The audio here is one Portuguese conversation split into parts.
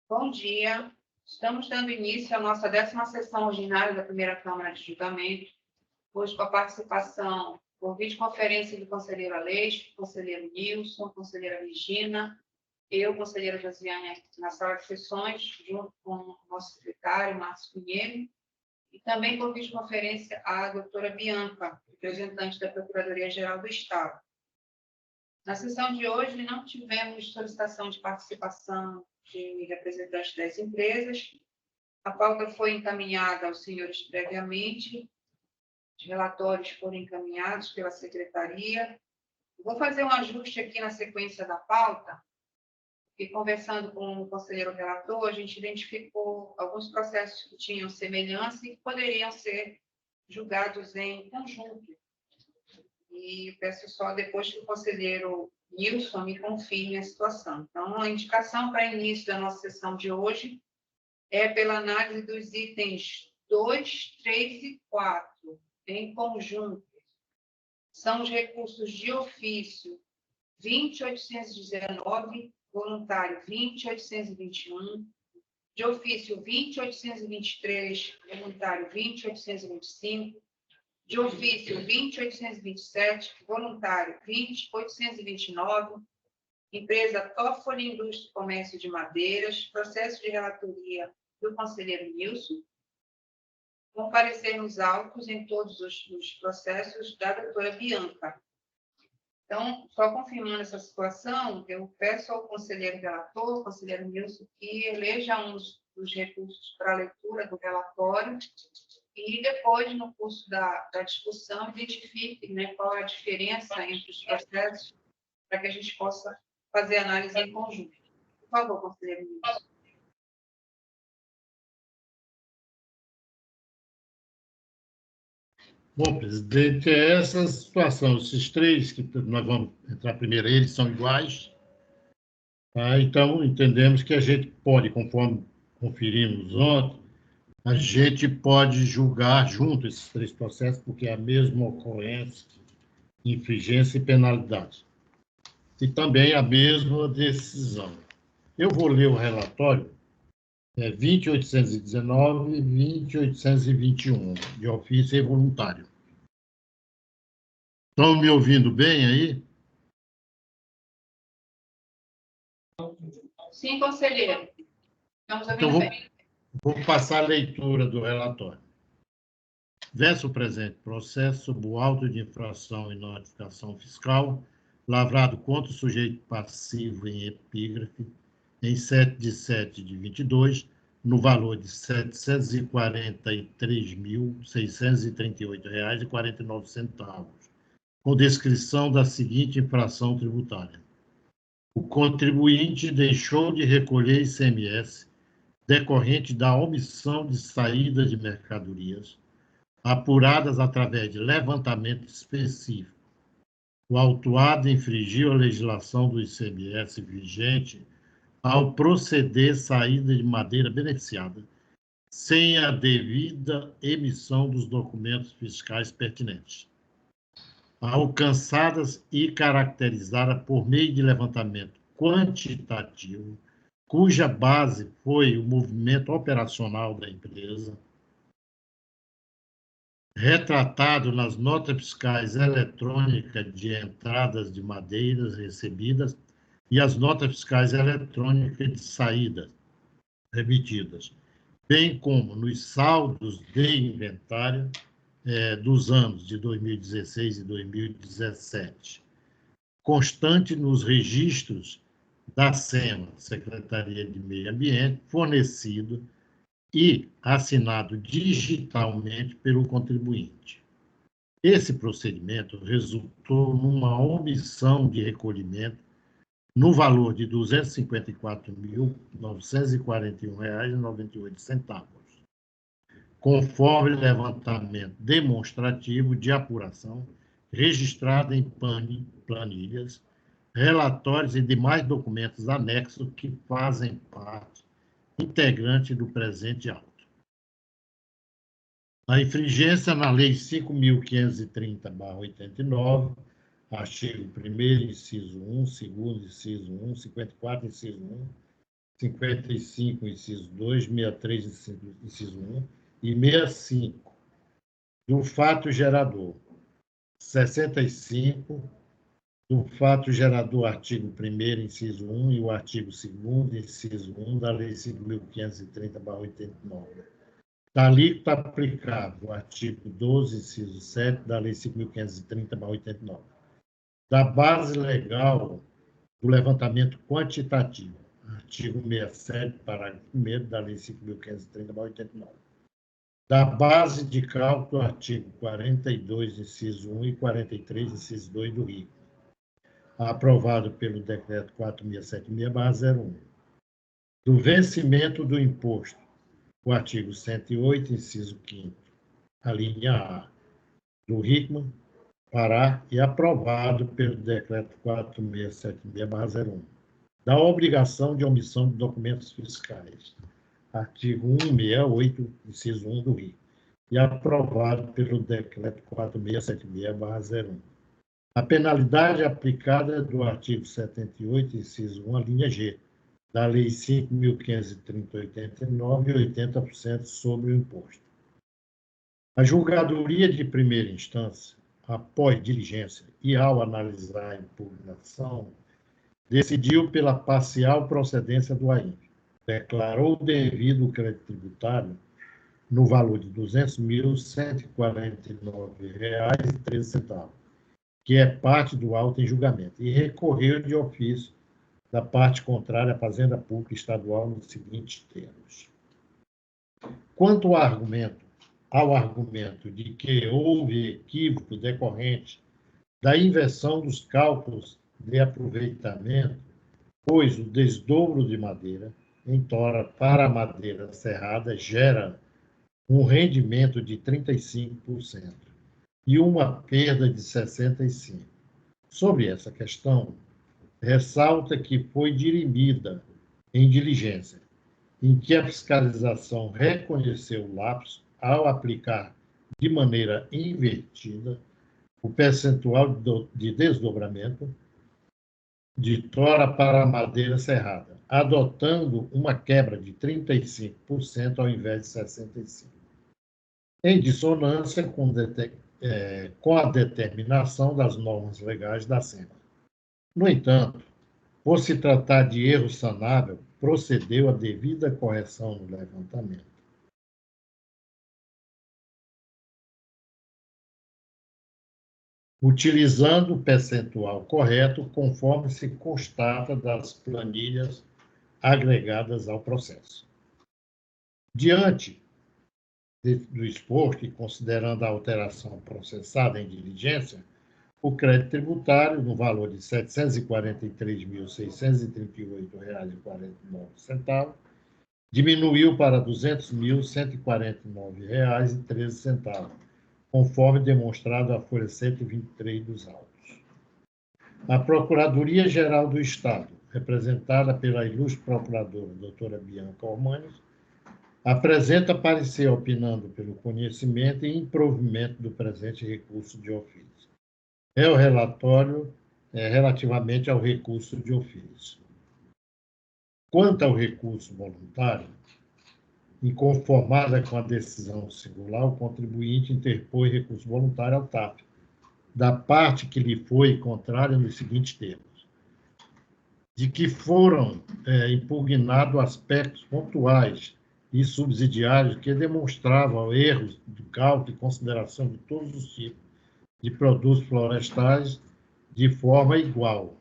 Bom dia. Estamos dando início à nossa 10ª sessão ordinária da primeira Câmara de Julgamento, hoje com a participação por videoconferência do conselheiro Aleixo, conselheiro Nilson, conselheira Regina, eu, conselheira Josiane, na sala de sessões, junto com o nosso secretário, Márcio Pinheiro, e também por videoconferência a doutora Bianca, representante da Procuradoria-Geral do Estado. Na sessão de hoje, não tivemos solicitação de participação de representantes das empresas. A pauta foi encaminhada aos senhores previamente, os relatórios foram encaminhados pela secretaria. Vou fazer um ajuste aqui na sequência da pauta, e conversando com o conselheiro relator, a gente identificou alguns processos que tinham semelhança e que poderiam ser julgados em conjunto. E peço só depois que o conselheiro Nilson me confirme a situação. Então, a indicação para início da nossa sessão de hoje é pela análise dos itens 2, 3 e 4, em conjunto. São os recursos de ofício 20.819, voluntário 20.821, de ofício 20.823, voluntário 20.825, de ofício 20.827, voluntário 20.829, empresa Toffoli Indústria e Comércio de Madeiras, processo de relatoria do conselheiro Nilson, com parecer nos autos em todos os processos da doutora Bianca. Então, só confirmando essa situação, eu peço ao conselheiro relator, conselheiro Nilson, que eleja um dos recursos para a leitura do relatório e depois, no curso da discussão, identifique, né, qual é a diferença entre os processos para que a gente possa fazer análise em conjunto. Por favor, conselheiro Nilson. Bom, presidente, é essa situação. Esses três que nós vamos entrar primeiro, eles são iguais. Tá? Então, entendemos que a gente pode, conforme conferimos ontem, a gente pode julgar junto esses três processos, porque é a mesma ocorrência, infringência e penalidade. E também a mesma decisão. Eu vou ler o relatório 20.819 e 20.821, de ofício e voluntário. Estão me ouvindo bem aí? Sim, conselheiro. Estamos ouvindo Então, bem. vou passar a leitura do relatório. Verso presente, processo sob o auto de infração e notificação fiscal, lavrado contra o sujeito passivo em epígrafe, em 7 de 22, no valor de R$ 743.638,49, com descrição da seguinte infração tributária. O contribuinte deixou de recolher ICMS decorrente da omissão de saída de mercadorias, apuradas através de levantamento específico. O autuado infringiu a legislação do ICMS vigente ao proceder saída de madeira beneficiada, sem a devida emissão dos documentos fiscais pertinentes, alcançadas e caracterizadas por meio de levantamento quantitativo, cuja base foi o movimento operacional da empresa, retratado nas notas fiscais eletrônicas de entradas de madeiras recebidas e as notas fiscais eletrônicas de saídas remetidas, bem como nos saldos de inventário dos anos de 2016 e 2017, constante nos registros da SEMA, Secretaria de Meio Ambiente, fornecido e assinado digitalmente pelo contribuinte. Esse procedimento resultou numa omissão de recolhimento no valor de R$ 254.941,98, conforme levantamento demonstrativo de apuração registrado em planilhas, relatórios e demais documentos anexos que fazem parte integrante do presente auto. A infringência na Lei 5.530/89, artigo 1º, inciso 1, 2º, inciso 1, 54, inciso 1, 55, inciso 2, 63, inciso 1 e 65, do fato gerador. 65, do fato gerador, artigo 1º, inciso 1 e o artigo 2º, inciso 1 da Lei 5.530/89. Da alíquota aplicável, artigo 12, inciso 7 da Lei 5.530/89. Da base legal do levantamento quantitativo, artigo 67, parágrafo 1º da Lei 5.530/89. Da base de cálculo, artigo 42, inciso 1 e 43, inciso 2 do RICO, aprovado pelo Decreto 4.676/01. Do vencimento do imposto, o artigo 108, inciso 5º, a linha A, do RICMA, Pará, e aprovado pelo Decreto 4.676/01. Da obrigação de omissão de documentos fiscais, artigo 168, inciso 1 do RICO, e aprovado pelo Decreto 4.676/01. A penalidade aplicada do artigo 78, inciso 1, a linha G, da Lei 5.530/89, 80% sobre o imposto. A julgadoria de primeira instância, após diligência e ao analisar a impugnação, decidiu pela parcial procedência do AINF. Declarou devido o crédito tributário no valor de R$ 200.149,13, que é parte do auto em julgamento, e recorreu de ofício da parte contrária à Fazenda Pública Estadual nos seguintes termos. Quanto ao argumento de que houve equívoco decorrente da inversão dos cálculos de aproveitamento, pois o desdobro de madeira em tora para a madeira serrada gera um rendimento de 35% e uma perda de 65%. Sobre essa questão, ressalta que foi dirimida em diligência, em que a fiscalização reconheceu o lapso ao aplicar de maneira invertida o percentual de desdobramento de tora para a madeira serrada, adotando uma quebra de 35% ao invés de 65%, em dissonância com a determinação das normas legais da SEMA. No entanto, por se tratar de erro sanável, procedeu a devida correção no levantamento. Utilizando o percentual correto, conforme se constata das planilhas agregadas ao processo. Diante do exposto e considerando a alteração processada em diligência, o crédito tributário, no valor de R$ 743.638,49, diminuiu para R$ 200.149,13, conforme demonstrado na folha 123 dos autos. A Procuradoria-Geral do Estado, representada pela ilustre procuradora doutora Bianca Ormanes, apresenta parecer opinando pelo conhecimento e improvimento do presente recurso de ofício. É o relatório relativamente ao recurso de ofício. Quanto ao recurso voluntário, inconformada com a decisão singular, o contribuinte interpôs recurso voluntário ao TAP, da parte que lhe foi contrária nos seguintes termos: de que foram impugnados aspectos pontuais e subsidiários que demonstravam erros de cálculo e consideração de todos os tipos de produtos florestais de forma igual,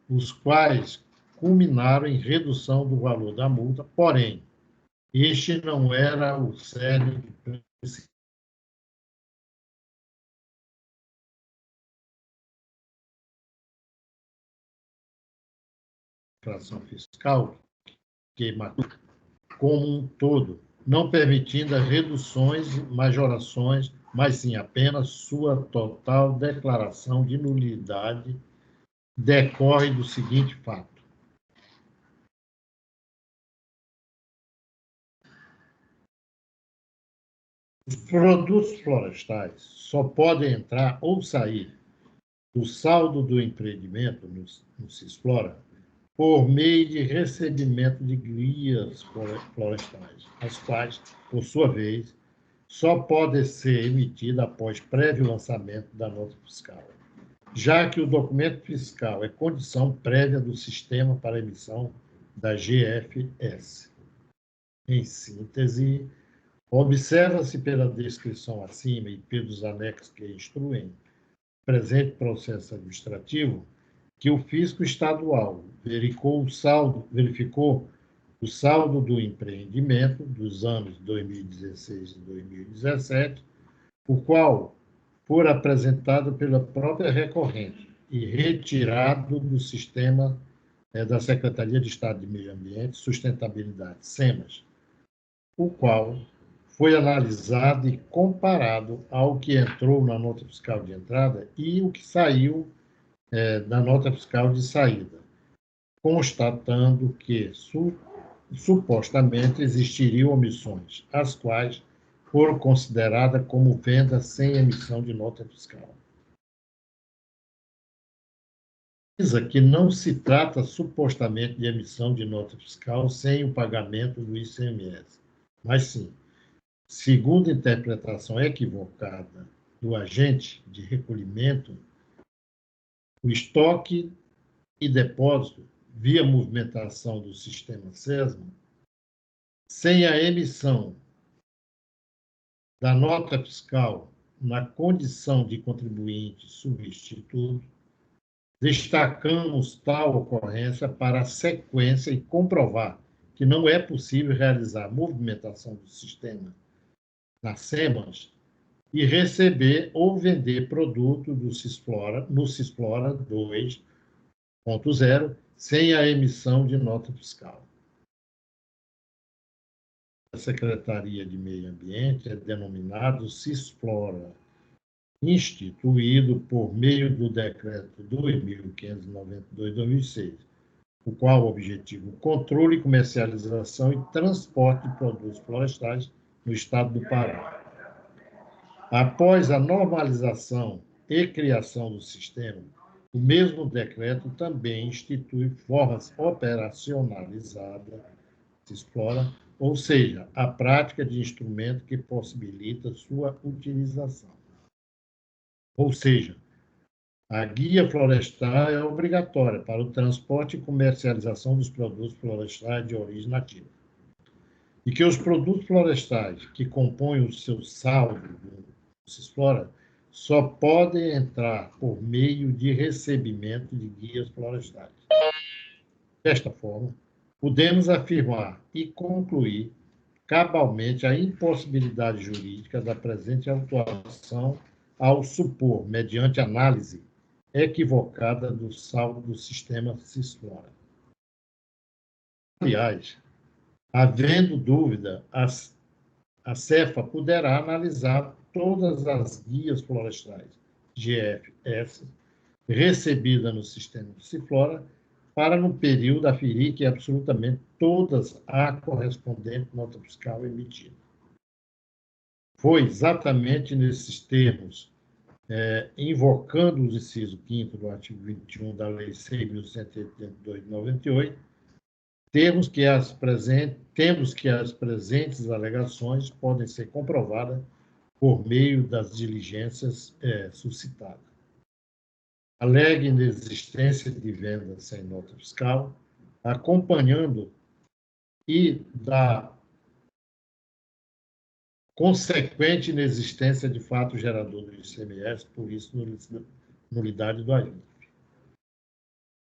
os quais culminaram em redução do valor da multa, porém, este não era o cerne do princípio fiscal, que como um todo, não permitindo as reduções e majorações, mas sim apenas sua total declaração de nulidade, decorre do seguinte fato: os produtos florestais só podem entrar ou sair do saldo do empreendimento no Cisflora por meio de recebimento de guias florestais, as quais, por sua vez, só podem ser emitidas após prévio lançamento da nota fiscal, já que o documento fiscal é condição prévia do sistema para emissão da GFS. Em síntese, observa-se pela descrição acima e pelos anexos que instruem o presente processo administrativo que o fisco estadual verificou o saldo do empreendimento dos anos 2016 e 2017, o qual for apresentado pela própria recorrente e retirado do sistema da Secretaria de Estado de Meio Ambiente e Sustentabilidade, SEMAS, o qual foi analisado e comparado ao que entrou na nota fiscal de entrada e o que saiu da nota fiscal de saída, constatando que supostamente existiriam omissões, as quais foram consideradas como venda sem emissão de nota fiscal. Que não se trata supostamente de emissão de nota fiscal sem o pagamento do ICMS, mas sim, segundo a interpretação equivocada do agente de recolhimento, o estoque e depósito via movimentação do sistema SESMA, sem a emissão da nota fiscal na condição de contribuinte substituto, destacamos tal ocorrência para a sequência e comprovar que não é possível realizar movimentação do sistema na SEMAS e receber ou vender produto no Sisflora 2.0 sem a emissão de nota fiscal. A Secretaria de Meio Ambiente é denominado Sisflora, instituído por meio do Decreto 2.592/2006, o qual objetiva o controle, comercialização e transporte de produtos florestais no estado do Pará. Após a normalização e criação do sistema, o mesmo decreto também institui formas operacionalizadas, Sisflora, ou seja, a prática de instrumento que possibilita sua utilização. Ou seja, a guia florestal é obrigatória para o transporte e comercialização dos produtos florestais de origem nativa. E que os produtos florestais que compõem o seu saldo do Sisflora só podem entrar por meio de recebimento de guias florestais. Desta forma, podemos afirmar e concluir cabalmente a impossibilidade jurídica da presente autuação ao supor, mediante análise equivocada do saldo do sistema Sisflora. Aliás, havendo dúvida, a CEFA poderá analisar todas as guias florestais GFS recebidas no sistema Sisflora para, no período, aferir que absolutamente todas a correspondente nota fiscal emitida. Foi exatamente nesses termos, invocando o inciso 5º do artigo 21 da Lei 6.182 de 98, temos que as presentes alegações podem ser comprovadas por meio das diligências suscitadas. Alegue inexistência de venda sem nota fiscal, acompanhando e da consequente inexistência de fato gerador do ICMS, por isso, nulidade do agente.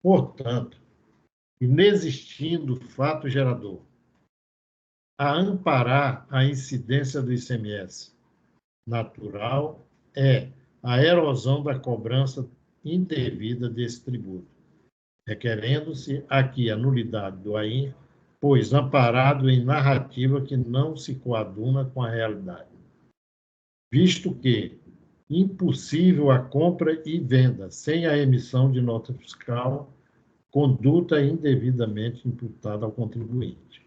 Portanto, inexistindo fato gerador a amparar a incidência do ICMS natural é a erosão da cobrança indevida desse tributo, requerendo-se aqui a nulidade do AIN, pois amparado em narrativa que não se coaduna com a realidade, visto que impossível a compra e venda sem a emissão de nota fiscal, conduta indevidamente imputada ao contribuinte.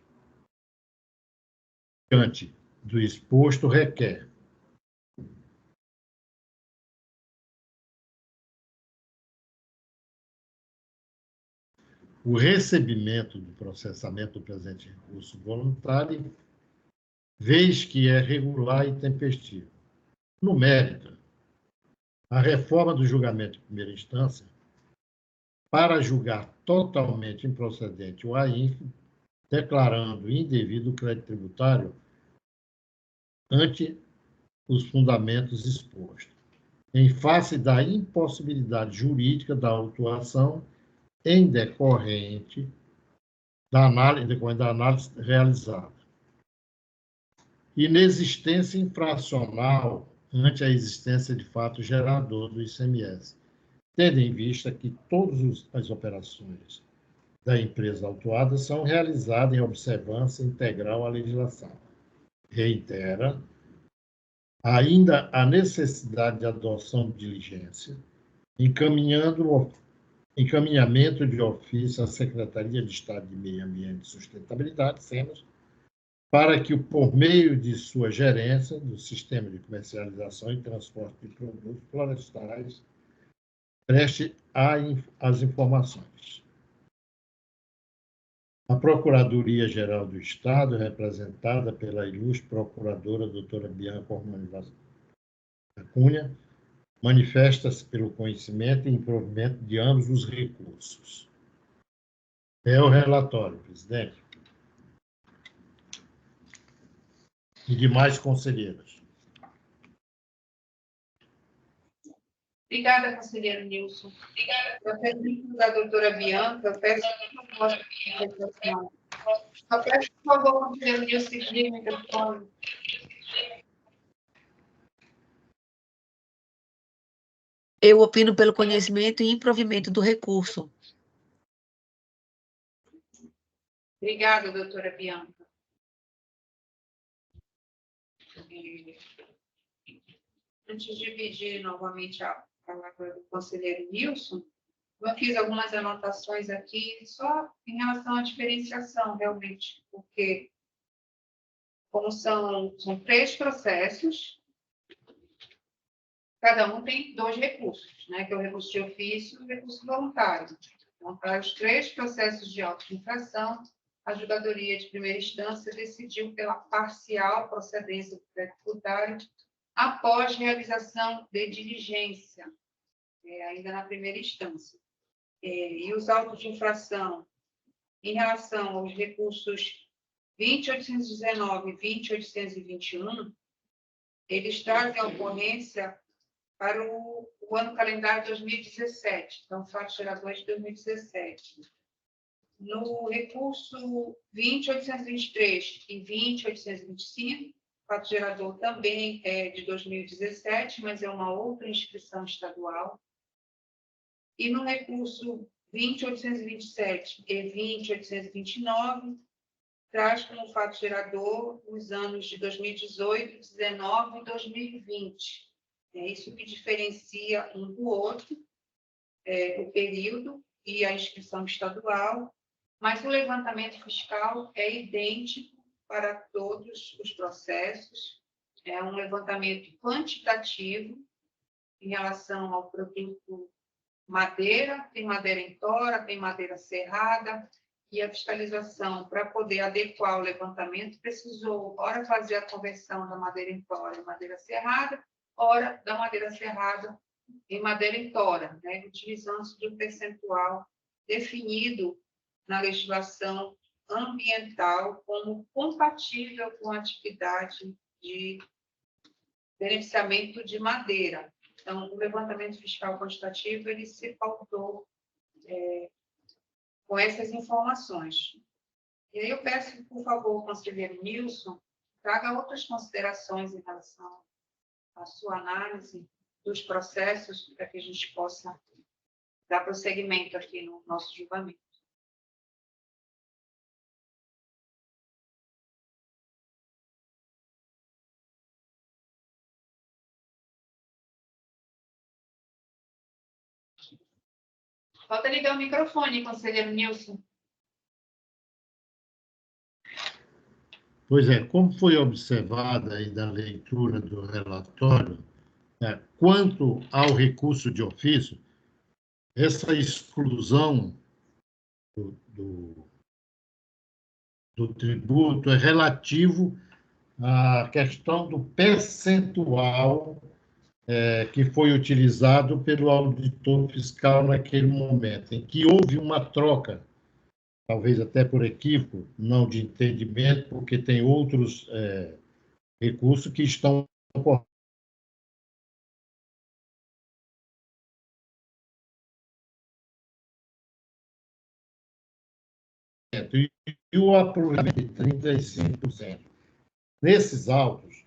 Diante do exposto, requer o recebimento do processamento do presente recurso voluntário, vez que é regular e tempestivo. No mérito, a reforma do julgamento de primeira instância, para julgar totalmente improcedente o AINF, declarando indevido o crédito tributário ante os fundamentos expostos, em face da impossibilidade jurídica da autuação em decorrente da análise realizada. Inexistência infracional ante a existência de fato gerador do ICMS, tendo em vista que todas as operações da empresa autuada são realizadas em observância integral à legislação. Reitera ainda a necessidade de adoção de diligência, encaminhamento de ofício à Secretaria de Estado de Meio Ambiente e Sustentabilidade, SEMAS, para que, por meio de sua gerência do Sistema de Comercialização e Transporte de Produtos Florestais, preste as informações. A Procuradoria-Geral do Estado, representada pela ilustre procuradora doutora Bianca Ormani da Cunha, manifesta-se pelo conhecimento e improvimento de ambos os recursos. É o relatório, presidente. E demais conselheiras. Obrigada, conselheiro Nilson. Obrigada. Eu peço da doutora Bianca, eu peço por favor, conselheiro Nilson, seguir o microfone. Eu opino pelo conhecimento e improvimento do recurso. Obrigada, doutora Bianca. Antes de pedir novamente a palavra do conselheiro Nilson, eu fiz algumas anotações aqui, só em relação à diferenciação, realmente, porque, como são 3 processos, cada um tem 2 recursos, né, que é o recurso de ofício e o recurso voluntário. Então, para os 3 processos de auto-infração, a Julgadoria de Primeira Instância decidiu pela parcial procedência do crédito tributário após realização de diligência, ainda na primeira instância. E os autos de infração, em relação aos recursos 20.819 e 20.821, eles trazem a ocorrência para o ano calendário de 2017, então, fato gerador de 2017. No recurso 20.823 e 20.825, fato gerador também é de 2017, mas é uma outra inscrição estadual. E no recurso 20.827 e 20.829, traz como fato gerador os anos de 2018, 2019 e 2020. É isso que diferencia um do outro, o período e a inscrição estadual, mas o levantamento fiscal é idêntico para todos os processos, é um levantamento quantitativo em relação ao produto madeira, tem madeira em tora, tem madeira serrada, e a fiscalização, para poder adequar o levantamento, precisou, ora, fazer a conversão da madeira em tora em madeira serrada, ora, da madeira serrada em madeira em tora, né, utilizando-se de um percentual definido na legislação ambiental como compatível com a atividade de beneficiamento de madeira. Então, o levantamento fiscal quantitativo, ele se pautou com essas informações. E aí eu peço, por favor, ao conselheiro Nilson, traga outras considerações em relação à sua análise dos processos, para que a gente possa dar prosseguimento aqui no nosso julgamento. Falta ligar o microfone, conselheiro Nilson. Pois é, como foi observada aí da leitura do relatório, quanto ao recurso de ofício, essa exclusão do tributo é relativo à questão do percentual que foi utilizado pelo auditor fiscal naquele momento, em que houve uma troca, talvez até por equívoco, não de entendimento, porque tem outros recursos que estão corretos. E o aproveitamento de 35%. Nesses autos,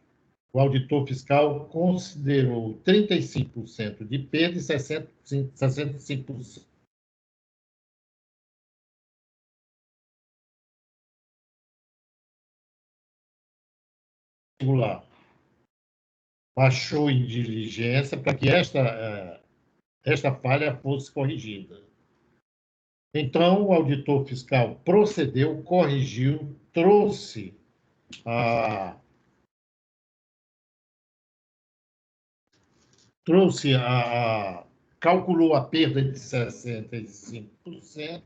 o auditor fiscal considerou 35% de perda e 65% regular. Baixou em diligência para que esta falha fosse corrigida. Então, o auditor fiscal procedeu, corrigiu, calculou a perda de 65%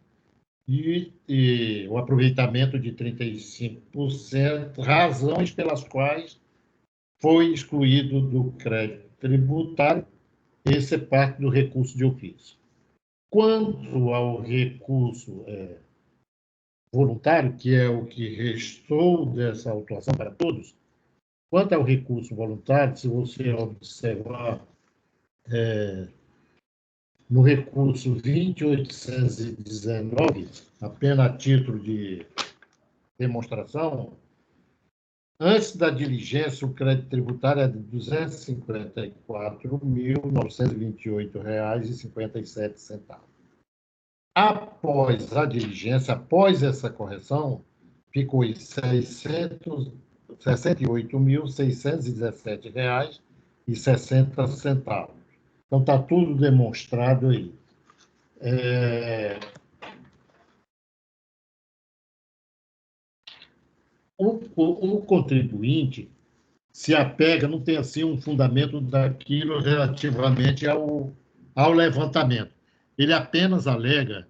e o aproveitamento de 35%, razões pelas quais foi excluído do crédito tributário. Esse é parte do recurso de ofício. Quanto ao recurso voluntário, que é o que restou dessa autuação para todos, quanto ao recurso voluntário, se você observar no recurso 20.819, apenas a título de demonstração, antes da diligência, o crédito tributário é de R$ 254.928,57. Após a diligência, após essa correção, ficou em R$ 68.617,60. Então, está tudo demonstrado aí. O contribuinte se apega, não tem assim um fundamento daquilo relativamente ao levantamento. Ele apenas alega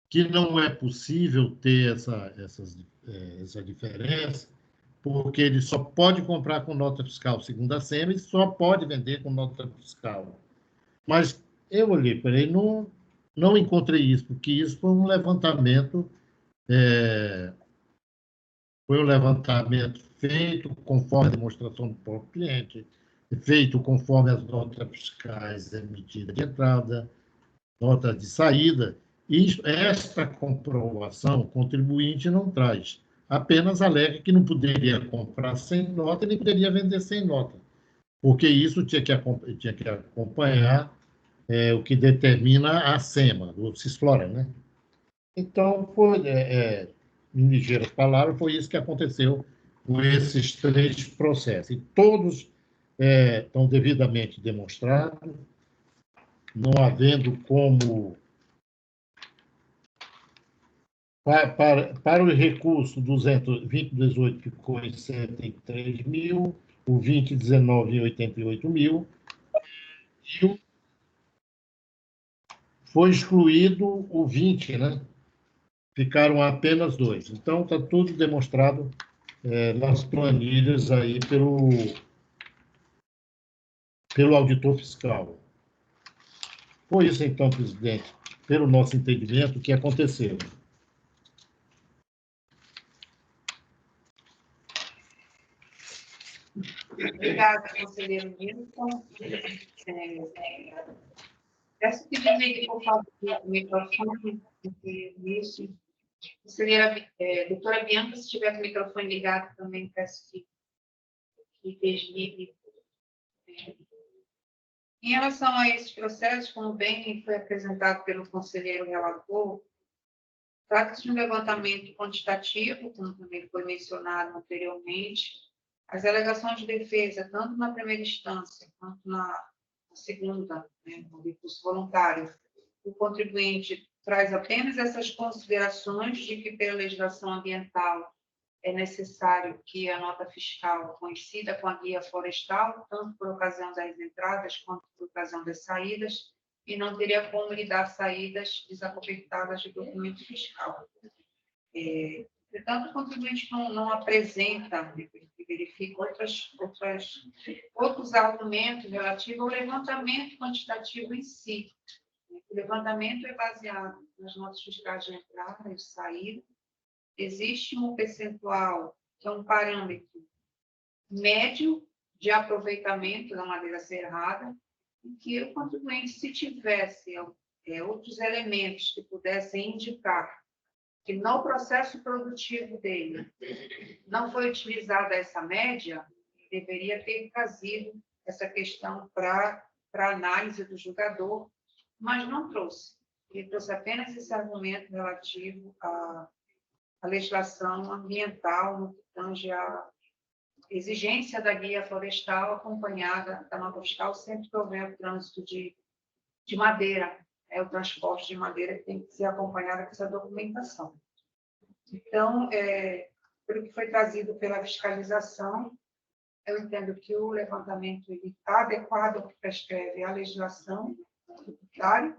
que não é possível ter essa diferença, porque ele só pode comprar com nota fiscal segundo a SEMA e só pode vender com nota fiscal. Mas eu olhei para ele, não encontrei isso, porque isso foi um levantamento feito conforme a demonstração do próprio cliente, feito conforme as notas fiscais emitidas de entrada, notas de saída, e esta comprovação o contribuinte não traz. Apenas alega que não poderia comprar sem nota e nem poderia vender sem nota, porque isso tinha que acompanhar o que determina a SEMA, o Cisflora, né? Então, em ligeiras palavras, foi isso que aconteceu com esses 3 processos. E todos estão devidamente demonstrados, não havendo como... Para o recurso 2018 ficou em 103 mil, o 2019 em 88 mil, e foi excluído o 20, né? Ficaram apenas 2. Então, está tudo demonstrado nas planilhas aí pelo auditor fiscal. Foi isso, então, presidente, pelo nosso entendimento, o que aconteceu. Obrigada, conselheiro Nilson. Peço que desligue, por favor, o microfone, isso. Doutora Bianca, se tiver com o microfone ligado, também peço que desligue. Em relação a esses processos, como bem foi apresentado pelo conselheiro relator, trata-se de um levantamento quantitativo, como também foi mencionado anteriormente. As alegações de defesa, tanto na primeira instância quanto na segunda, né, no recurso voluntário, o contribuinte traz apenas essas considerações de que, pela legislação ambiental, é necessário que a nota fiscal coincida com a guia florestal, tanto por ocasião das entradas quanto por ocasião das saídas, e não teria como lhe dar saídas desacobertadas de documento fiscal. Portanto, o contribuinte não apresenta, verifica outros argumentos relativos ao levantamento quantitativo em si. O levantamento é baseado nas notas fiscais de entrada e de saída. Existe um percentual, que é um parâmetro médio de aproveitamento da madeira serrada, em que o contribuinte, se tivesse outros elementos que pudessem indicar que no processo produtivo dele não foi utilizada essa média, deveria ter trazido essa questão para análise do julgador, mas não trouxe. Ele trouxe apenas esse argumento relativo à legislação ambiental, no que tange à exigência da guia florestal acompanhada da nota fiscal sempre que houver o trânsito de madeira, o transporte de madeira que tem que ser acompanhado com essa documentação. Então, pelo que foi trazido pela fiscalização, eu entendo que o levantamento está adequado ao que prescreve a legislação tributária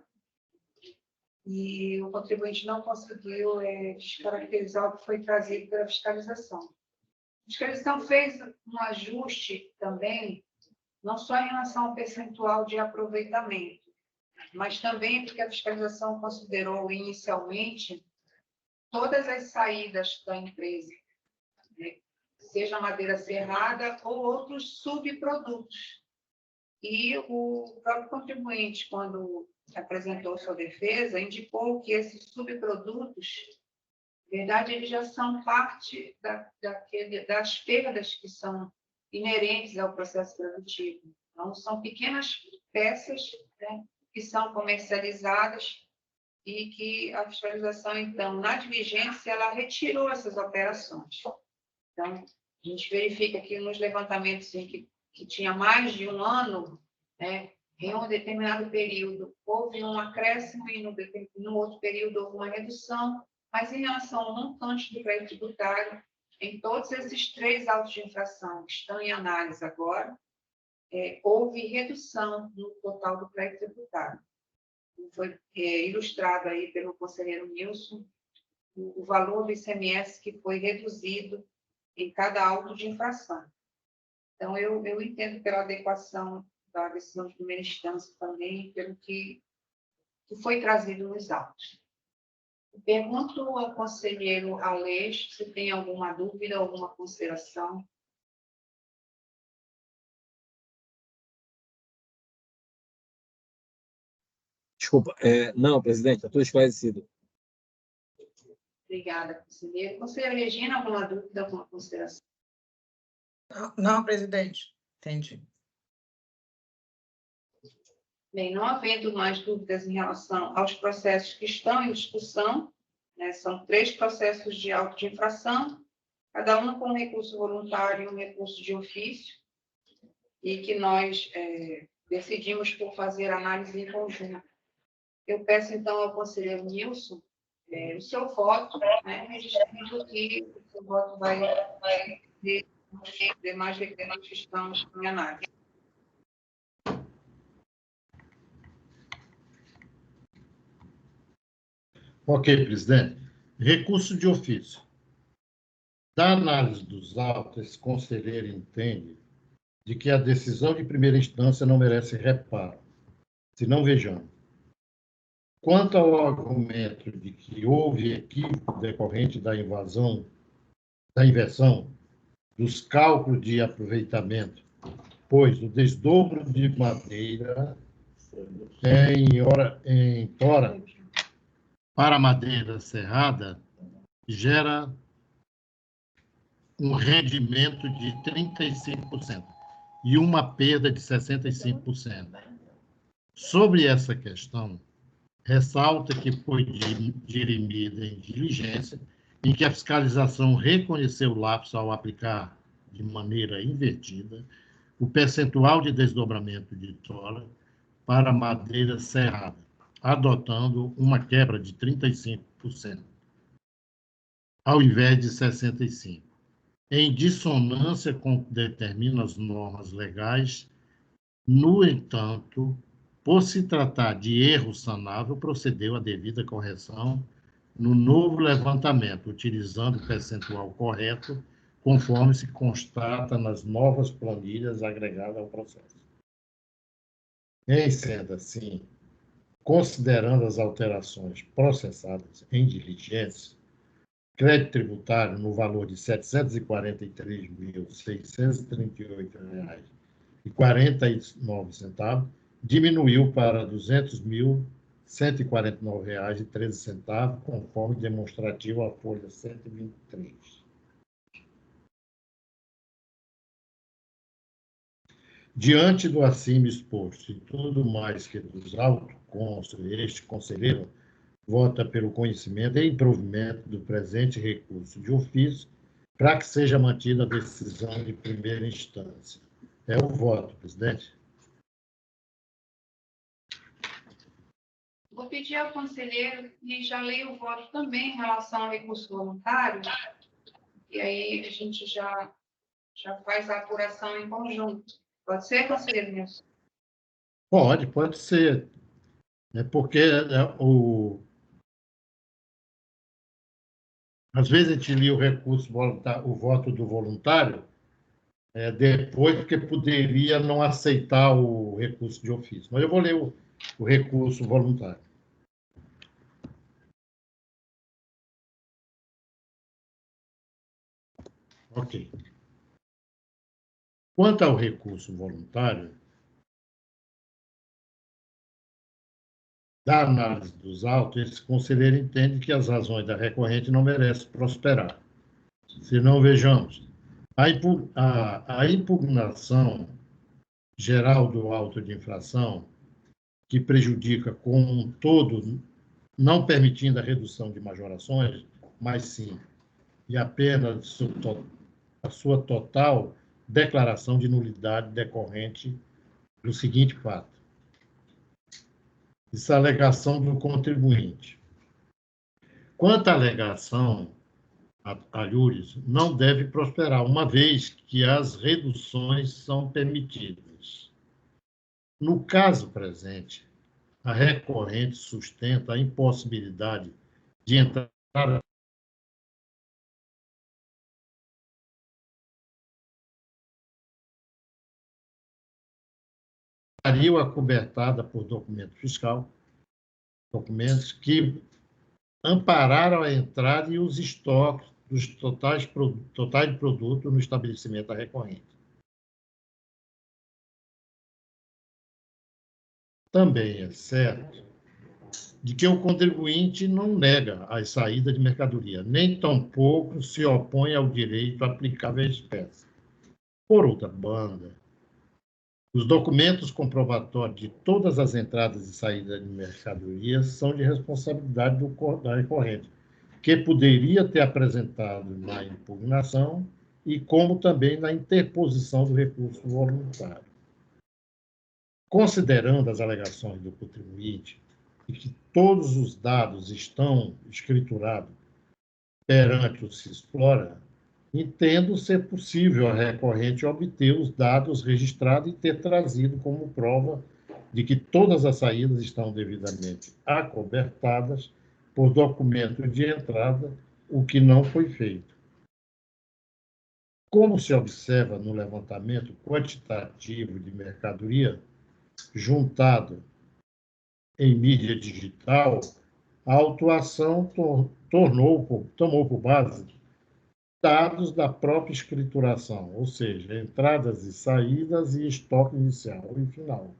e o contribuinte não conseguiu descaracterizar o que foi trazido pela fiscalização. A fiscalização fez um ajuste também, não só em relação ao percentual de aproveitamento, mas também porque a fiscalização considerou inicialmente todas as saídas da empresa, né? Seja madeira serrada ou outros subprodutos. E o próprio contribuinte, quando apresentou sua defesa, indicou que esses subprodutos, na verdade, eles já são parte das perdas que são inerentes ao processo produtivo. Então, são pequenas peças, né, que são comercializadas e que a fiscalização, então, na diligência, ela retirou essas operações. Então, a gente verifica que nos levantamentos em que tinha mais de um ano, né, em um determinado período houve um acréscimo e no outro período houve uma redução, mas em relação ao montante do crédito tributário, em todos esses 3 autos de infração que estão em análise agora, houve redução no total do crédito tributário. Foi ilustrado aí pelo conselheiro Nilson o valor do ICMS que foi reduzido em cada auto de infração. Então, eu entendo pela adequação da decisão de primeira instância também, pelo que foi trazido nos autos. Pergunto ao conselheiro Aleixo se tem alguma dúvida, alguma consideração. Desculpa, não, presidente, estou esclarecido. Obrigada, conselheiro. Conselheira Regina, alguma dúvida, alguma consideração? Não, presidente. Entendi. Bem, não havendo mais dúvidas em relação aos processos que estão em discussão, né, são 3 processos de auto de infração, cada um com um recurso voluntário e um recurso de ofício, e que nós decidimos por fazer análise em conjunto. Eu peço, então, ao conselheiro Nilson o seu voto, né, registrando que o seu voto vai ter os demais requerimentos que estão em análise. Ok, presidente. Recurso de ofício. Da análise dos autos, esse conselheiro entende de que a decisão de primeira instância não merece reparo. Se não, vejamos. Quanto ao argumento de que houve equívoco decorrente da inversão dos cálculos de aproveitamento, pois o desdobro de madeira em tora para madeira serrada gera um rendimento de 35% e uma perda de 65%. Sobre essa questão, ressalta que foi dirimida em diligência, em que a fiscalização reconheceu o lapso ao aplicar de maneira invertida o percentual de desdobramento de tora para madeira serrada, adotando uma quebra de 35%, ao invés de 65%, em dissonância com o que determinam as normas legais. No entanto, Por se tratar de erro sanável, procedeu à devida correção no novo levantamento, utilizando o percentual correto, conforme se constata nas novas planilhas agregadas ao processo. Em sendo assim, considerando as alterações processadas em diligência, crédito tributário no valor de R$ 743.638,49, diminuiu para R$ 200.149,13, conforme demonstrativo à folha 123. Diante do acima exposto e tudo mais que dos autos consta, este conselheiro vota pelo conhecimento e provimento do presente recurso de ofício para que seja mantida a decisão de primeira instância. É o voto, presidente. Vou pedir ao conselheiro que já leia o voto também em relação ao recurso voluntário, e aí a gente já faz a apuração em conjunto. Pode ser, conselheiro Nilson? Pode ser. É porque às vezes a gente lia o recurso voluntário, o voto do voluntário, depois, porque poderia não aceitar o recurso de ofício. Mas eu vou ler o recurso voluntário. Ok. Quanto ao recurso voluntário, da análise dos autos, esse conselheiro entende que as razões da recorrente não merecem prosperar. Se não, vejamos, a impugnação geral do auto de infração, que prejudica como um todo, não permitindo a redução de majorações, mas sim, e apenas a sua total declaração de nulidade decorrente do seguinte fato. Isso é a alegação do contribuinte. Quanto à alegação alhures, não deve prosperar, uma vez que as reduções são permitidas. No caso presente, a recorrente sustenta a impossibilidade de entrar acobertada por documento fiscal, documentos que ampararam a entrada e os estoques dos totais de produto no estabelecimento da recorrente. Também é certo de que o contribuinte não nega a saída de mercadoria, nem tampouco se opõe ao direito aplicável à espécie. Por outra banda, os documentos comprobatórios de todas as entradas e saídas de mercadoria são de responsabilidade da recorrente, que poderia ter apresentado na impugnação e como também na interposição do recurso voluntário. Considerando as alegações do contribuinte e que todos os dados estão escriturados perante o SISFLORA, entendo ser possível a recorrente obter os dados registrados e ter trazido como prova de que todas as saídas estão devidamente acobertadas por documento de entrada, o que não foi feito. Como se observa no levantamento quantitativo de mercadoria, juntado em mídia digital, a autuação tomou por base dados da própria escrituração, ou seja, entradas e saídas e estoque inicial e final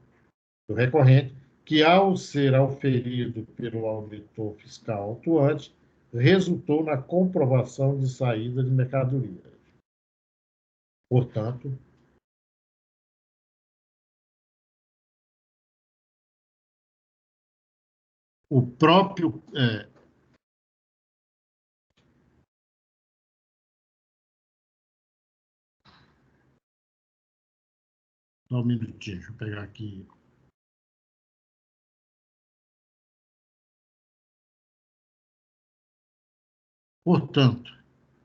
do recorrente, que, ao ser auferido pelo auditor fiscal autuante, resultou na comprovação de saída de mercadoria. Portanto, o próprio só um minutinho, deixa eu pegar aqui. Portanto,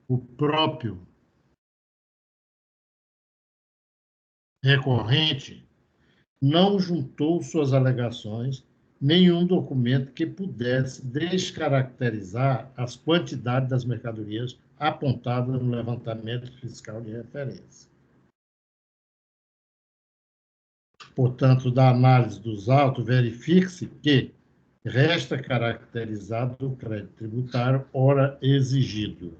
o próprio recorrente não juntou suas alegações nenhum documento que pudesse descaracterizar as quantidades das mercadorias apontadas no levantamento fiscal de referência. Portanto, da análise dos autos, verifique-se que resta caracterizado o crédito tributário ora exigido.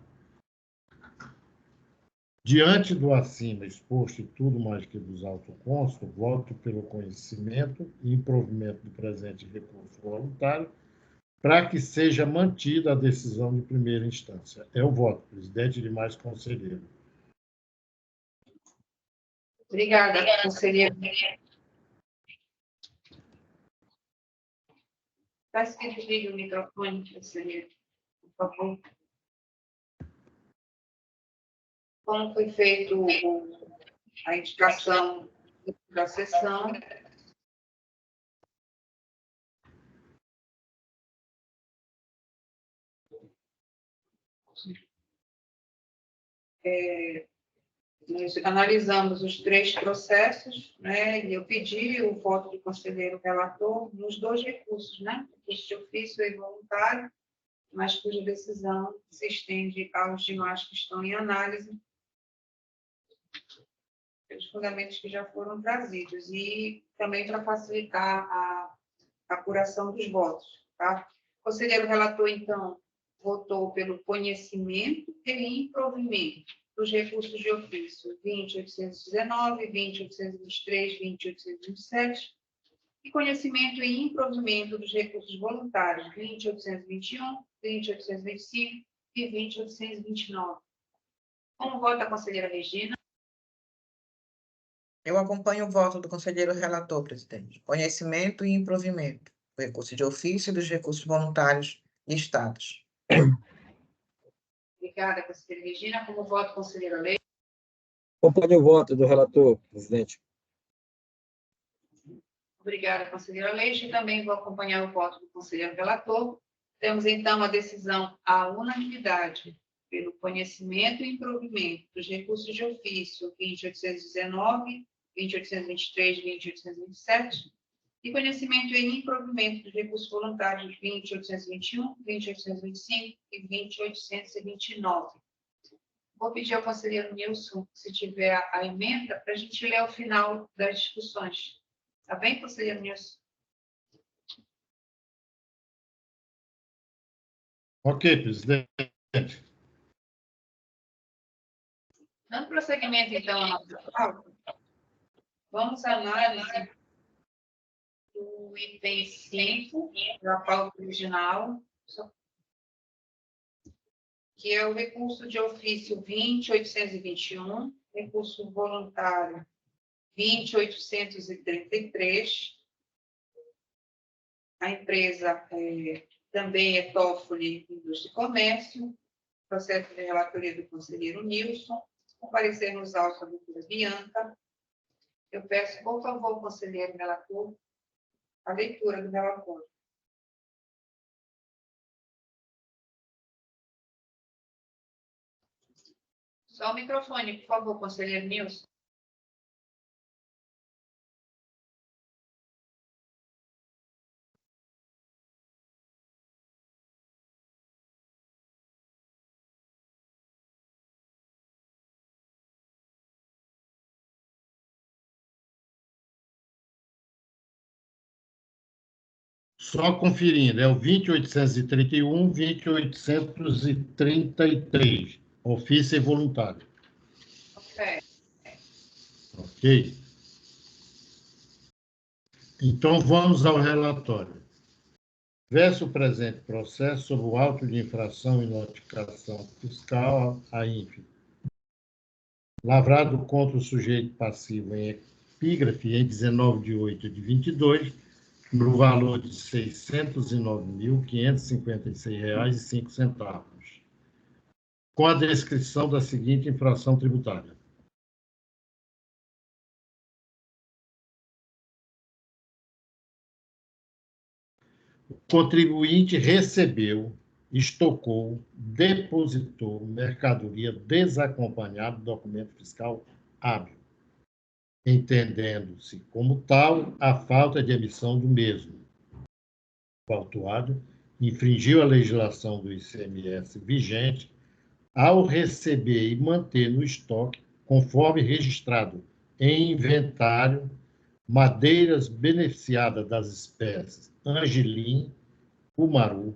Diante do acima exposto e tudo mais que dos autos consta, voto pelo conhecimento e improvimento do presente recurso voluntário para que seja mantida a decisão de primeira instância. É o voto, presidente e demais conselheiros. Obrigada, conselheiro. Peço que desligue o microfone, conselheiro, por favor. Como foi feito a indicação da sessão, nós analisamos os 3 processos, né, e eu pedi o voto do conselheiro relator nos 2 recursos, né, recurso de ofício e voluntário, mas cuja decisão se estende aos demais que estão em análise, pelos fundamentos que já foram trazidos, e também para facilitar a apuração dos votos. Tá? O conselheiro relator, então, votou pelo conhecimento e improvimento dos recursos de ofício 20.819, 20.823, 20.827, e conhecimento e improvimento dos recursos voluntários 20.821, 20.825 e 20.829. Como vota a conselheira Regina? Eu acompanho o voto do conselheiro relator, presidente. Conhecimento e improvimento. O recurso de ofício e dos recursos voluntários listados. Obrigada, conselheira Regina. Como vota a conselheira Leite? Acompanho o voto do relator, presidente. Obrigada, conselheira Leite. E também vou acompanhar o voto do conselheiro relator. Temos, então, a decisão à unanimidade pelo conhecimento e improvimento dos recursos de ofício 20.819, 20.823, 20.827, e conhecimento e improvimento dos recursos voluntários 20.821, 20.825 e 20.829. Vou pedir ao conselheiro Nilson, se tiver a emenda, para a gente ler ao final das discussões. Tá bem, conselheiro Nilson? Ok, presidente. Dando prosseguimento, então, à nossa pauta, vamos à análise do item 5 da pauta original, que é o recurso de ofício 20.821, recurso voluntário 20.833. A empresa também é Toffoli Indústria e Comércio, processo de relatoria do conselheiro Nilson, comparecer nos autos a doutora Bianca. Eu peço, por favor, conselheiro relator, a leitura do relatório. Só o microfone, por favor, conselheiro Nilson. Só conferindo, é o 20.831, 20.833, ofício e voluntário. Ok. Ok? Então, vamos ao relatório. Verso o presente processo sobre o auto de infração e notificação fiscal, a INFE, lavrado contra o sujeito passivo em epígrafe em 19/8/22, no valor de R$ 609.556,05, com a descrição da seguinte infração tributária. O contribuinte recebeu, estocou, depositou mercadoria desacompanhada do documento fiscal hábil, entendendo-se como tal a falta de emissão do mesmo. O autuado infringiu a legislação do ICMS vigente ao receber e manter no estoque, conforme registrado em inventário, madeiras beneficiadas das espécies angelim, cumaru,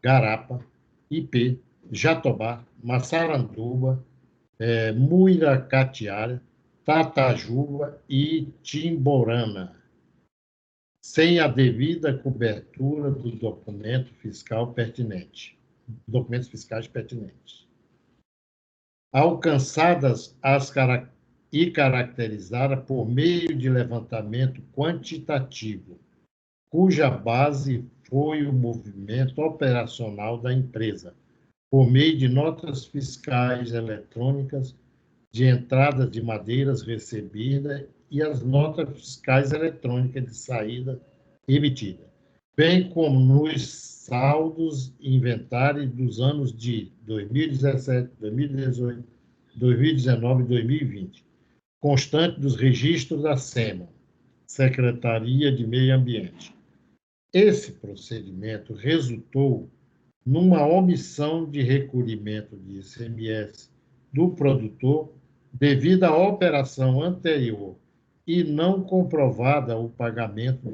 garapa, ipê, jatobá, maçaranduba, muiracatiara, tatajuba e timborana, sem a devida cobertura do documento fiscal pertinente, documentos fiscais pertinentes. Alcançadas e caracterizadas por meio de levantamento quantitativo, cuja base foi o movimento operacional da empresa, por meio de notas fiscais eletrônicas de entradas de madeiras recebidas e as notas fiscais eletrônicas de saída emitida, bem como nos saldos e inventários dos anos de 2017, 2018, 2019 e 2020, constante dos registros da SEMA, Secretaria de Meio Ambiente. Esse procedimento resultou numa omissão de recolhimento de ICMS do produtor devido à operação anterior e não comprovada o pagamento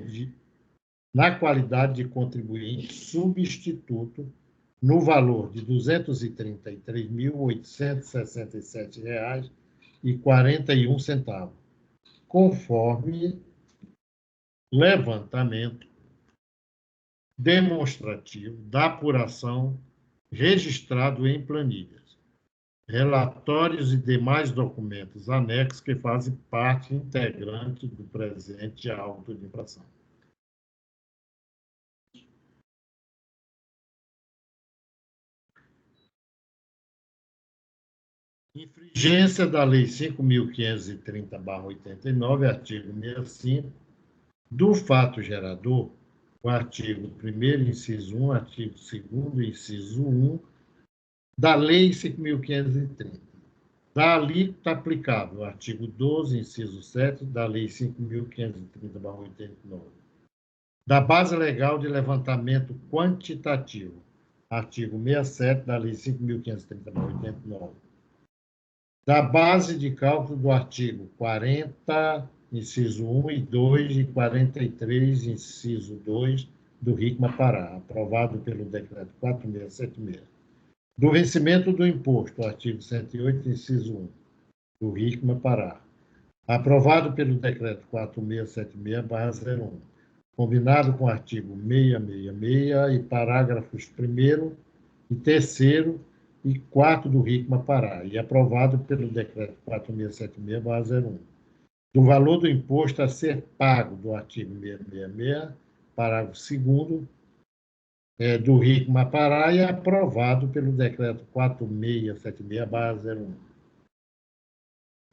na qualidade de contribuinte substituto no valor de R$ 233.867,41, conforme levantamento demonstrativo da apuração registrado em planilhas, relatórios e demais documentos anexos que fazem parte integrante do presente auto de infração. Infringência da Lei 5.530/89, artigo 65, do fato gerador, o artigo 1º, inciso 1, artigo 2º, inciso 1, da Lei 5.530, da alíquota aplicável, artigo 12, inciso 7, da Lei 5.530/89, da base legal de levantamento quantitativo, artigo 67, da Lei 5.530/89, da base de cálculo do artigo 40, inciso 1 e 2 e 43, inciso 2 do RICMA Pará, aprovado pelo Decreto 4676. Do vencimento do imposto, artigo 108, inciso 1 do RICMA Pará, aprovado pelo Decreto 4676/01, combinado com o artigo 666 e parágrafos 1º e 3º e 4 do RICMA Pará, e aprovado pelo Decreto 4676/01, do valor do imposto a ser pago do artigo 666, parágrafo 2º, do RICMA Pará, e aprovado pelo Decreto 4676/01.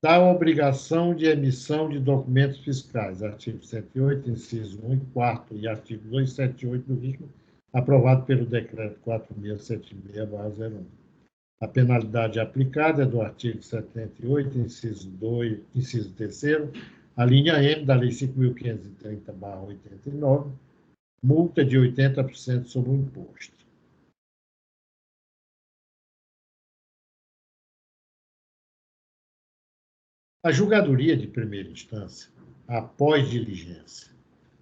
Da obrigação de emissão de documentos fiscais, artigo 108, inciso 1 e 4, e artigo 278 do RICMA, aprovado pelo Decreto 4676/01. A penalidade aplicada é do artigo 78, inciso 2, inciso 3º, a linha M da Lei 5.530/89, multa de 80% sobre o imposto. A julgadoria de primeira instância, após diligência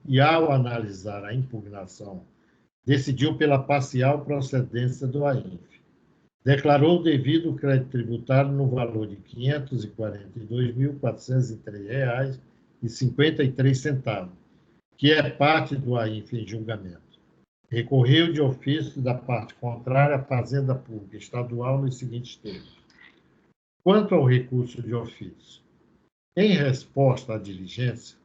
e ao analisar a impugnação, decidiu pela parcial procedência do AINF. Declarou devido o crédito tributário no valor de R$ 542.403,53, que é parte do AINF em julgamento. Recorreu de ofício da parte contrária à Fazenda Pública Estadual nos seguintes termos. Quanto ao recurso de ofício, em resposta à diligência,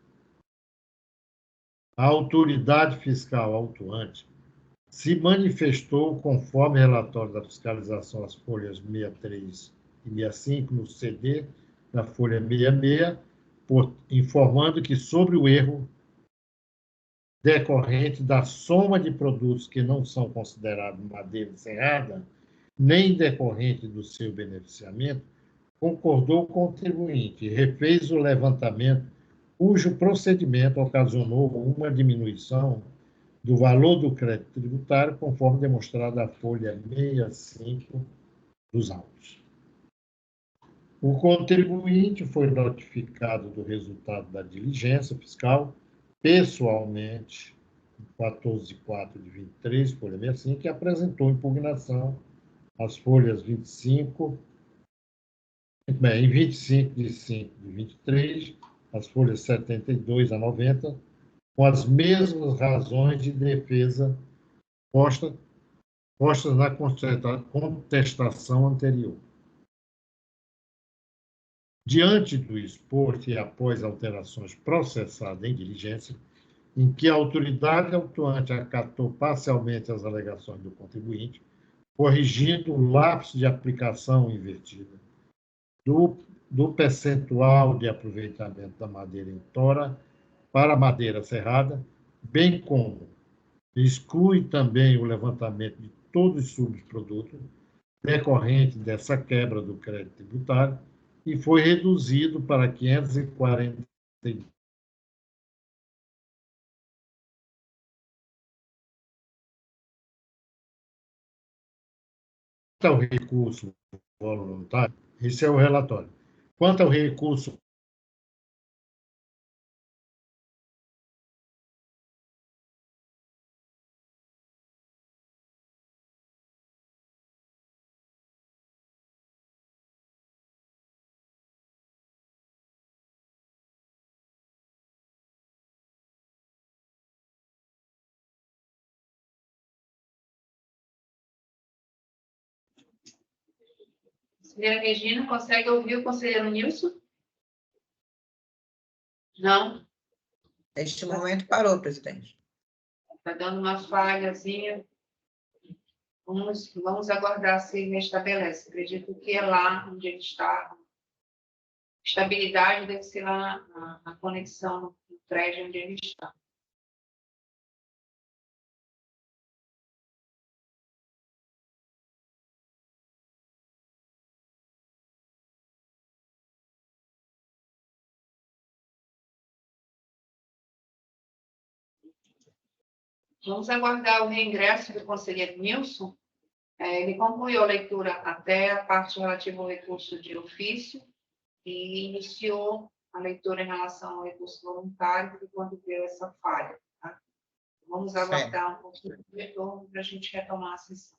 a autoridade fiscal autuante se manifestou conforme relatório da fiscalização às folhas 63 e 65 no CD da folha 66, informando que sobre o erro decorrente da soma de produtos que não são considerados madeira encerrada, nem decorrente do seu beneficiamento, concordou o contribuinte e refez o levantamento, cujo procedimento ocasionou uma diminuição do valor do crédito tributário, conforme demonstrado na folha 65 dos autos. O contribuinte foi notificado do resultado da diligência fiscal pessoalmente, em 14/4/23, folha 65, e apresentou impugnação às folhas 25, bem, em 25/5/23, as folhas 72 a 90, com as mesmas razões de defesa postas na contestação anterior. Diante do exposto e após alterações processadas em diligência, em que a autoridade autuante acatou parcialmente as alegações do contribuinte, corrigindo o lapso de aplicação invertida do percentual de aproveitamento da madeira em tora para a madeira serrada, bem como exclui também o levantamento de todos os subprodutos decorrente dessa quebra do crédito tributário e foi reduzido para 540. Quanto ao recurso voluntário, esse é o relatório. Quanto ao recurso Conselheira Regina, consegue ouvir o conselheiro Nilson? Não? Neste momento parou, presidente. Está dando uma falhazinha. Vamos aguardar se restabelece. Acredito que é lá onde ele está. Estabilidade deve ser lá na conexão no prédio onde ele está. Vamos aguardar o reingresso do conselheiro Nilson. Ele concluiu a leitura até a parte relativa ao recurso de ofício e iniciou a leitura em relação ao recurso voluntário, que quando deu essa falha. Tá? Vamos aguardar um pouquinho do retorno para a gente retomar a sessão.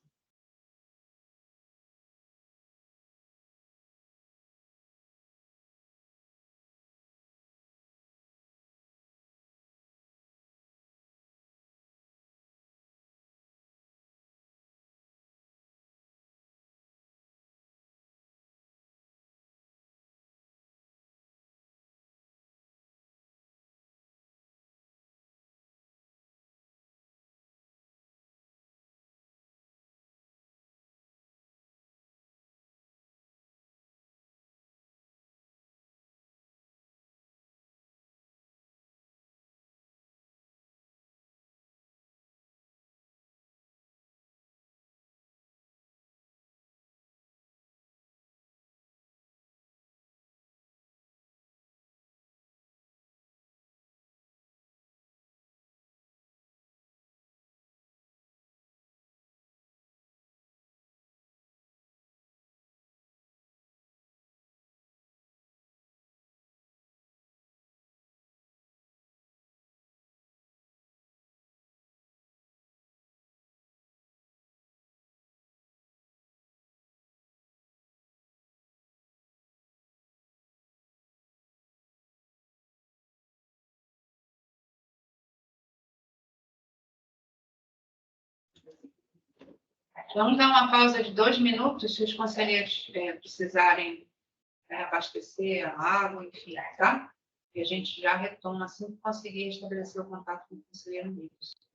Vamos dar uma pausa de 2 minutos, se os conselheiros precisarem abastecer a água, enfim, tá? E a gente já retoma assim que conseguir estabelecer o contato com o conselheiro Nilson.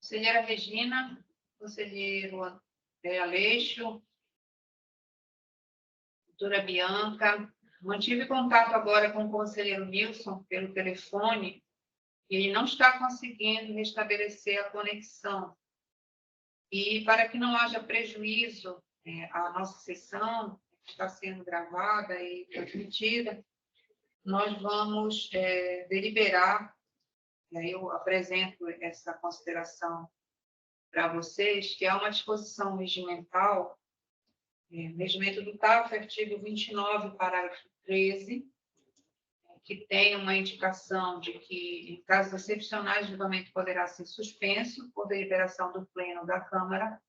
Conselheira Regina, conselheiro Aleixo, doutora Bianca. Mantive contato agora com o conselheiro Nilson pelo telefone e ele não está conseguindo restabelecer a conexão. E para que não haja prejuízo à nossa sessão, que está sendo gravada e transmitida, nós vamos deliberar. Eu apresento essa consideração para vocês, que há uma disposição regimental, regimento do TAF, artigo 29, parágrafo 13, que tem uma indicação de que, em casos excepcionais, o julgamento poderá ser suspenso por deliberação do Pleno da Câmara,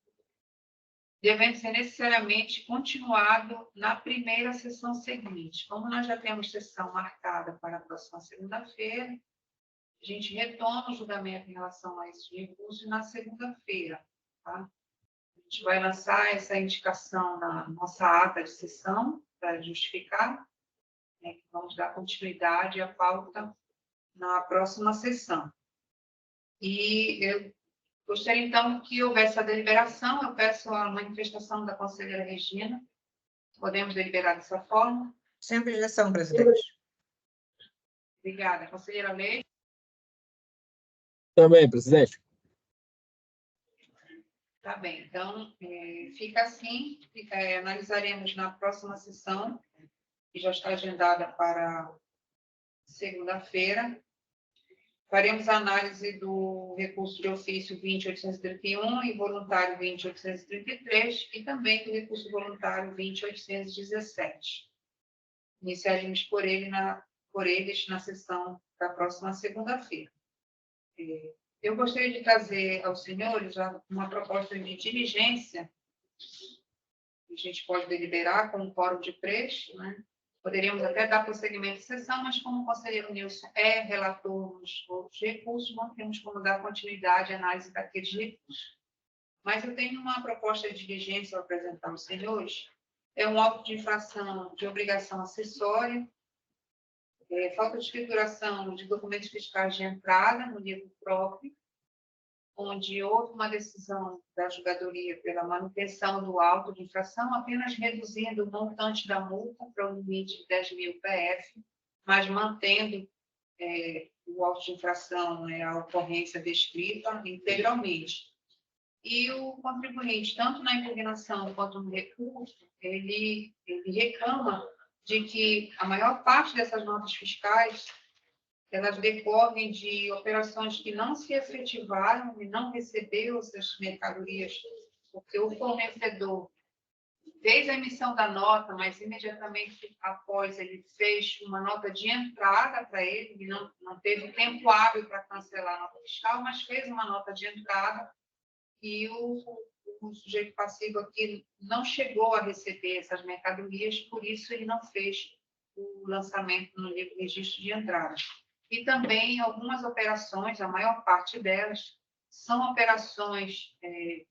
devendo ser necessariamente continuado na primeira sessão seguinte. Como nós já temos sessão marcada para a próxima segunda-feira, a gente retoma o julgamento em relação a esse recurso na segunda-feira. Tá? A gente vai lançar essa indicação na nossa ata de sessão para justificar, que vamos dar continuidade à pauta na próxima sessão. E eu gostaria, então, que houvesse a deliberação. Eu peço a manifestação da conselheira Regina. Podemos deliberar dessa forma? Sem objeção, presidente. Obrigada. Conselheira Leite? Também, presidente. Tá bem. Então, fica assim. Analisaremos na próxima sessão, que já está agendada para segunda-feira. Faremos a análise do recurso de ofício 20.831 e voluntário 20.833 e também do recurso voluntário 20.817. Iniciaremos por eles na sessão da próxima segunda-feira. Eu gostaria de trazer aos senhores uma proposta de diligência, que a gente pode deliberar com um quórum de preço, né? Poderíamos até dar prosseguimento à sessão, mas como o conselheiro Nilson é relator nos outros recursos, não temos como dar continuidade à análise daqueles recursos. Mas eu tenho uma proposta de diligência a apresentar aos senhores. É um auto de infração de obrigação acessória, falta de escrituração de documentos fiscais de entrada no livro próprio, onde houve uma decisão da julgadoria pela manutenção do auto de infração, apenas reduzindo o montante da multa para o limite de 10.000 PF, mas mantendo o auto de infração, a ocorrência descrita integralmente. E o contribuinte, tanto na impugnação quanto no recurso, ele reclama de que a maior parte dessas notas fiscais elas decorrem de operações que não se efetivaram e não recebeu essas mercadorias, porque o fornecedor fez a emissão da nota, mas imediatamente após ele fez uma nota de entrada para ele, e não teve tempo hábil para cancelar a nota fiscal, mas fez uma nota de entrada e o sujeito passivo aqui não chegou a receber essas mercadorias, por isso ele não fez o lançamento no livro de registro de entrada. E também algumas operações, a maior parte delas, são operações,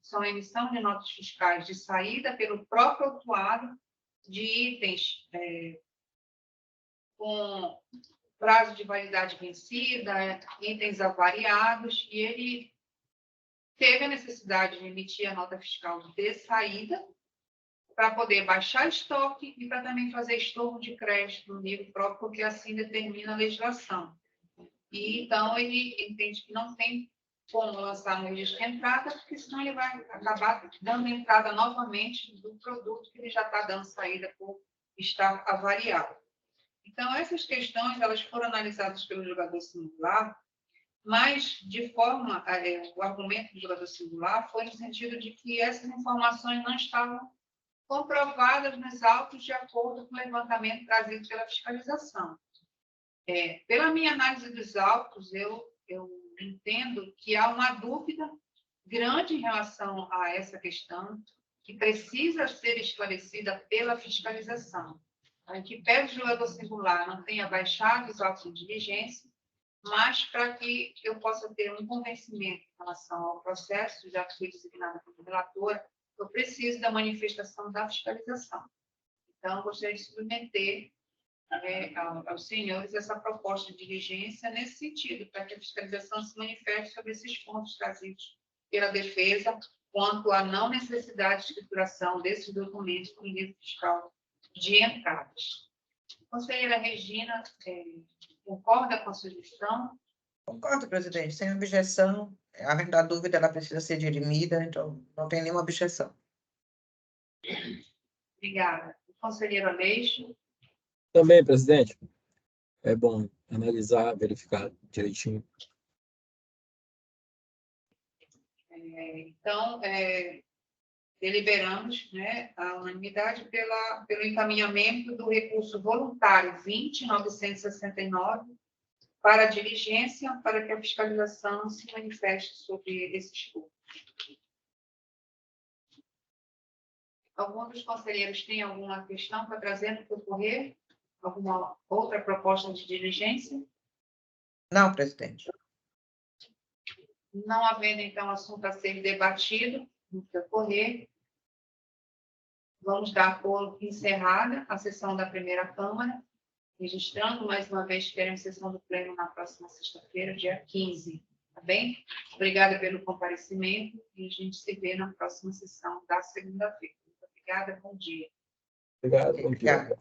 são a emissão de notas fiscais de saída pelo próprio autuado de itens com prazo de validade vencida, itens avariados, e ele teve a necessidade de emitir a nota fiscal de saída para poder baixar estoque e para também fazer estorno de crédito no livro próprio, porque assim determina a legislação. E, então, ele entende que não tem como lançar no registro de entrada, porque senão ele vai acabar dando entrada novamente do produto que ele já está dando saída por estar avariado. Então, essas questões elas foram analisadas pelo julgador singular, mas, de forma, o argumento do julgador singular foi no sentido de que essas informações não estavam comprovadas nos autos de acordo com o levantamento trazido pela fiscalização. Pela minha análise dos autos, eu entendo que há uma dúvida grande em relação a essa questão, que precisa ser esclarecida pela fiscalização. A gente pede o julgador singular não tenha baixado os autos de diligência, mas para que eu possa ter um convencimento em relação ao processo, já que fui designada como relatora, eu preciso da manifestação da fiscalização. Então, eu gostaria de submeter aos senhores essa proposta de diligência nesse sentido, para que a fiscalização se manifeste sobre esses pontos trazidos pela defesa quanto à não necessidade de escrituração desses documentos no livro fiscal de entradas. Conselheira Regina, concorda com a sugestão? Concordo, presidente, sem objeção. Havendo a dúvida, ela precisa ser dirimida, então não tem nenhuma objeção. Obrigada. O conselheiro Aleixo? Também, presidente, é bom analisar, verificar direitinho. Então, deliberamos, né, a unanimidade pelo encaminhamento do recurso voluntário 20.969 para a diligência, para que a fiscalização se manifeste sobre esse estudo. Algum dos conselheiros tem alguma questão para trazer para ocorrer? Alguma outra proposta de diligência? Não, presidente. Não havendo, então, assunto a ser debatido no que ocorrer, vamos dar por encerrada a sessão da primeira Câmara, registrando mais uma vez que teremos sessão do Pleno na próxima sexta-feira, dia 15, tá bem? Obrigada pelo comparecimento e a gente se vê na próxima sessão da segunda-feira. Muito obrigada, bom dia. Obrigado, bom dia. Obrigada.